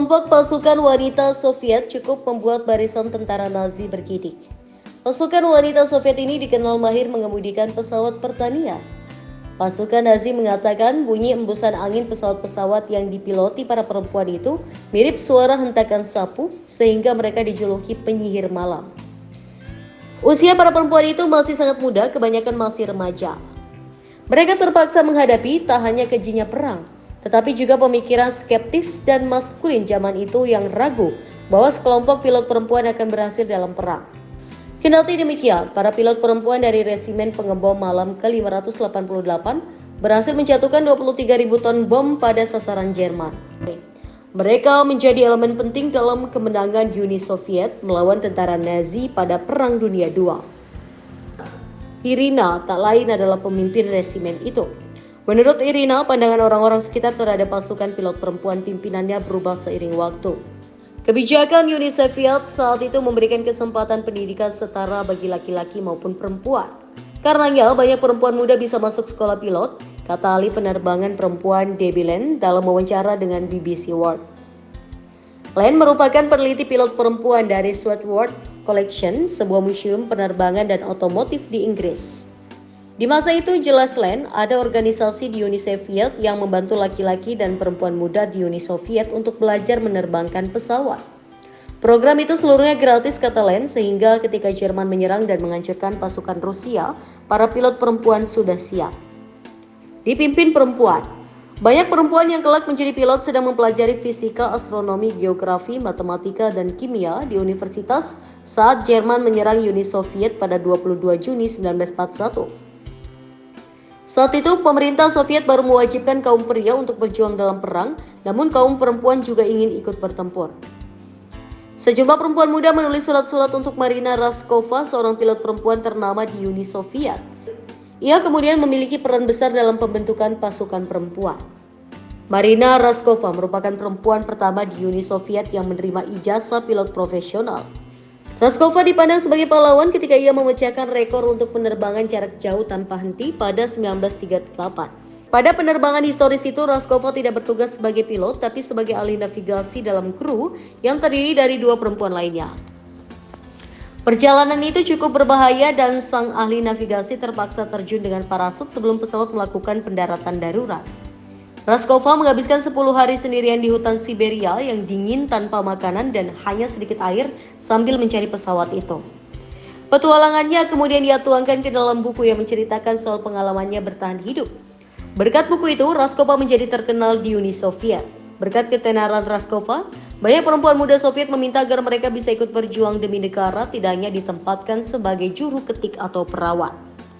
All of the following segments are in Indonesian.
Sekelompok pasukan wanita Soviet cukup membuat barisan tentara Nazi bergidik. Pasukan wanita Soviet ini dikenal mahir mengemudikan pesawat pertanian. Pasukan Nazi mengatakan bunyi embusan angin pesawat-pesawat yang dipiloti para perempuan itu mirip suara hentakan sapu sehingga mereka dijuluki penyihir malam. Usia para perempuan itu masih sangat muda, kebanyakan masih remaja. Mereka terpaksa menghadapi tak hanya kejinya perang, tetapi juga pemikiran skeptis dan maskulin zaman itu yang ragu bahwa sekelompok pilot perempuan akan berhasil dalam perang. Kendati demikian, para pilot perempuan dari Resimen Pengebom Malam ke-588 berhasil menjatuhkan 23.000 ton bom pada sasaran Jerman. Mereka menjadi elemen penting dalam kemenangan Uni Soviet melawan tentara Nazi pada Perang Dunia II. Irina tak lain adalah pemimpin resimen itu. Menurut Irina, pandangan orang-orang sekitar terhadap pasukan pilot perempuan pimpinannya berubah seiring waktu. Kebijakan Uni Soviet saat itu memberikan kesempatan pendidikan setara bagi laki-laki maupun perempuan. Karenanya banyak perempuan muda bisa masuk sekolah pilot, kata ahli penerbangan perempuan Debbie Len dalam wawancara dengan BBC World. Len merupakan peneliti pilot perempuan dari Swartworth Collection, sebuah museum penerbangan dan otomotif di Inggris. Di masa itu, jelas Len, ada organisasi di Uni Soviet yang membantu laki-laki dan perempuan muda di Uni Soviet untuk belajar menerbangkan pesawat. Program itu seluruhnya gratis, kata Len, sehingga ketika Jerman menyerang dan menghancurkan pasukan Rusia, para pilot perempuan sudah siap. Dipimpin perempuan. Banyak perempuan yang kelak menjadi pilot sedang mempelajari fisika, astronomi, geografi, matematika, dan kimia di universitas saat Jerman menyerang Uni Soviet pada 22 Juni 1941. Saat itu, pemerintah Soviet baru mewajibkan kaum pria untuk berjuang dalam perang, namun kaum perempuan juga ingin ikut bertempur. Sejumlah perempuan muda menulis surat-surat untuk Marina Raskova, seorang pilot perempuan ternama di Uni Soviet. Ia kemudian memiliki peran besar dalam pembentukan pasukan perempuan. Marina Raskova merupakan perempuan pertama di Uni Soviet yang menerima ijazah pilot profesional. Raskova dipandang sebagai pahlawan ketika ia memecahkan rekor untuk penerbangan jarak jauh tanpa henti pada 1938. Pada penerbangan historis itu, Raskova tidak bertugas sebagai pilot, tapi sebagai ahli navigasi dalam kru yang terdiri dari 2 perempuan lainnya. Perjalanan itu cukup berbahaya dan sang ahli navigasi terpaksa terjun dengan parasut sebelum pesawat melakukan pendaratan darurat. Raskova menghabiskan 10 hari sendirian di hutan Siberia yang dingin tanpa makanan dan hanya sedikit air sambil mencari pesawat itu. Petualangannya kemudian dia tuangkan ke dalam buku yang menceritakan soal pengalamannya bertahan hidup. Berkat buku itu, Raskova menjadi terkenal di Uni Soviet. Berkat ketenaran Raskova, banyak perempuan muda Soviet meminta agar mereka bisa ikut berjuang demi negara, tidak hanya ditempatkan sebagai juru ketik atau perawat.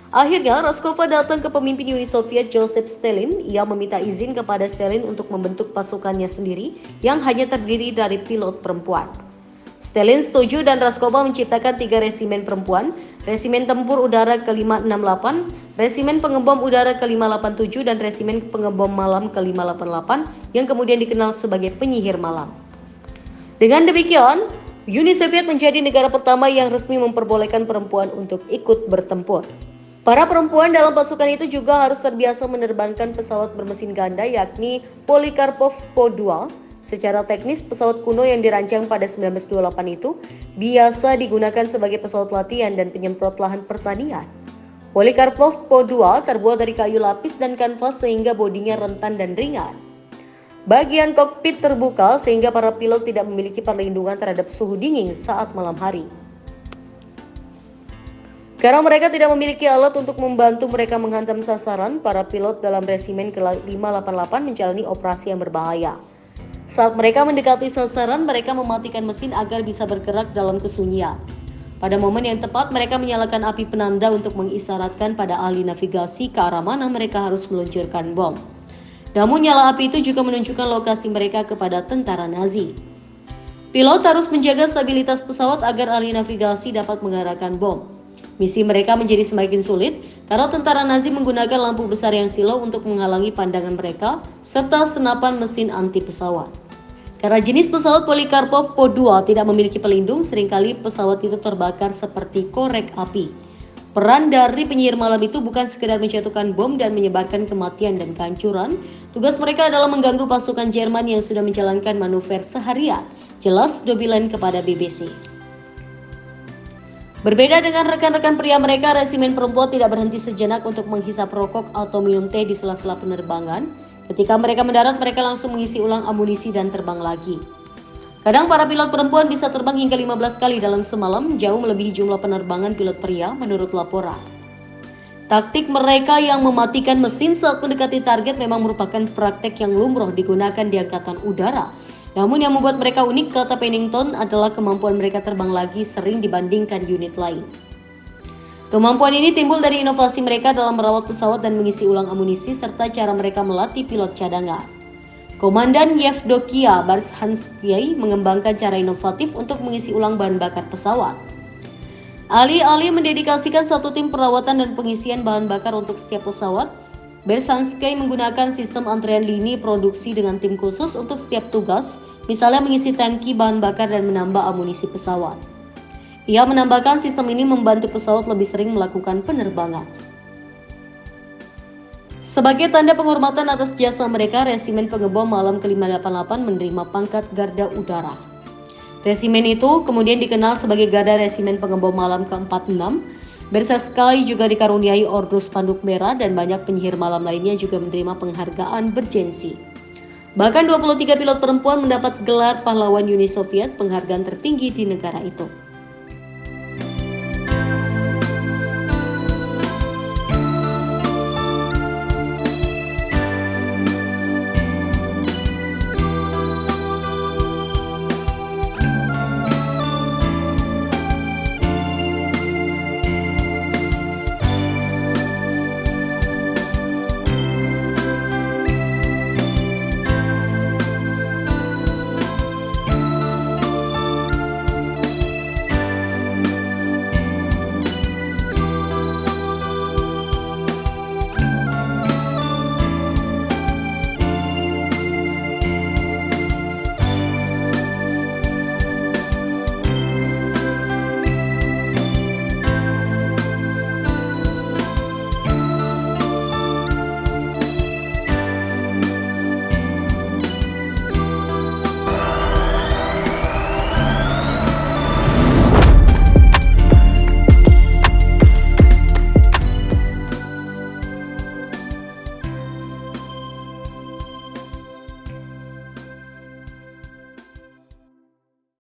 Akhirnya, Raskova datang ke pemimpin Uni Soviet Joseph Stalin. Ia meminta izin kepada Stalin untuk membentuk pasukannya sendiri yang hanya terdiri dari pilot perempuan. Stalin setuju dan Raskova menciptakan 3 resimen perempuan, Resimen Tempur Udara ke-568, Resimen Pengebom Udara ke-587, dan Resimen Pengebom Malam ke-588 yang kemudian dikenal sebagai penyihir malam. Dengan demikian, Uni Soviet menjadi negara pertama yang resmi memperbolehkan perempuan untuk ikut bertempur. Para perempuan dalam pasukan itu juga harus terbiasa menerbangkan pesawat bermesin ganda yakni Polikarpov Po-2. Secara teknis, pesawat kuno yang dirancang pada 1928 itu biasa digunakan sebagai pesawat latihan dan penyemprot lahan pertanian. Polikarpov Po-2 terbuat dari kayu lapis dan kanvas sehingga bodinya rentan dan ringan. Bagian kokpit terbuka sehingga para pilot tidak memiliki perlindungan terhadap suhu dingin saat malam hari. Karena mereka tidak memiliki alat untuk membantu mereka menghantam sasaran, para pilot dalam resimen ke-588 menjalani operasi yang berbahaya. Saat mereka mendekati sasaran, mereka mematikan mesin agar bisa bergerak dalam kesunyian. Pada momen yang tepat, mereka menyalakan api penanda untuk mengisyaratkan pada ahli navigasi ke arah mana mereka harus meluncurkan bom. Namun nyala api itu juga menunjukkan lokasi mereka kepada tentara Nazi. Pilot harus menjaga stabilitas pesawat agar ahli navigasi dapat mengarahkan bom. Misi mereka menjadi semakin sulit karena tentara Nazi menggunakan lampu besar yang silau untuk menghalangi pandangan mereka serta senapan mesin anti pesawat. Karena jenis pesawat Polikarpov Po-2 tidak memiliki pelindung, seringkali pesawat itu terbakar seperti korek api. Peran dari penyihir malam itu bukan sekedar menjatuhkan bom dan menyebarkan kematian dan kehancuran. Tugas mereka adalah mengganggu pasukan Jerman yang sudah menjalankan manuver seharian, jelas Dobilen kepada BBC. Berbeda dengan rekan-rekan pria mereka, resimen perempuan tidak berhenti sejenak untuk menghisap rokok atau minum teh di sela-sela penerbangan. Ketika mereka mendarat, mereka langsung mengisi ulang amunisi dan terbang lagi. Kadang para pilot perempuan bisa terbang hingga 15 kali dalam semalam, jauh melebihi jumlah penerbangan pilot pria menurut laporan. Taktik mereka yang mematikan mesin saat mendekati target memang merupakan praktek yang lumrah digunakan di Angkatan Udara. Namun yang membuat mereka unik, kata Pennington, adalah kemampuan mereka terbang lagi sering dibandingkan unit lain. Kemampuan ini timbul dari inovasi mereka dalam merawat pesawat dan mengisi ulang amunisi, serta cara mereka melatih pilot cadangan. Komandan Yevdokia Barshanskaya mengembangkan cara inovatif untuk mengisi ulang bahan bakar pesawat. Alih-alih mendedikasikan satu tim perawatan dan pengisian bahan bakar untuk setiap pesawat, Barshanskaya menggunakan sistem antrean lini produksi dengan tim khusus untuk setiap tugas, misalnya mengisi tangki bahan bakar dan menambah amunisi pesawat. Ia menambahkan sistem ini membantu pesawat lebih sering melakukan penerbangan. Sebagai tanda penghormatan atas jasa mereka, Resimen Pengebom Malam ke-588 menerima pangkat Garda Udara. Resimen itu kemudian dikenal sebagai Garda Resimen Pengebom Malam ke-46. Barshanskaya juga dikaruniai Ordo Spanduk Merah dan banyak penyihir malam lainnya juga menerima penghargaan bergensi. Bahkan 23 pilot perempuan mendapat gelar pahlawan Uni Soviet, penghargaan tertinggi di negara itu.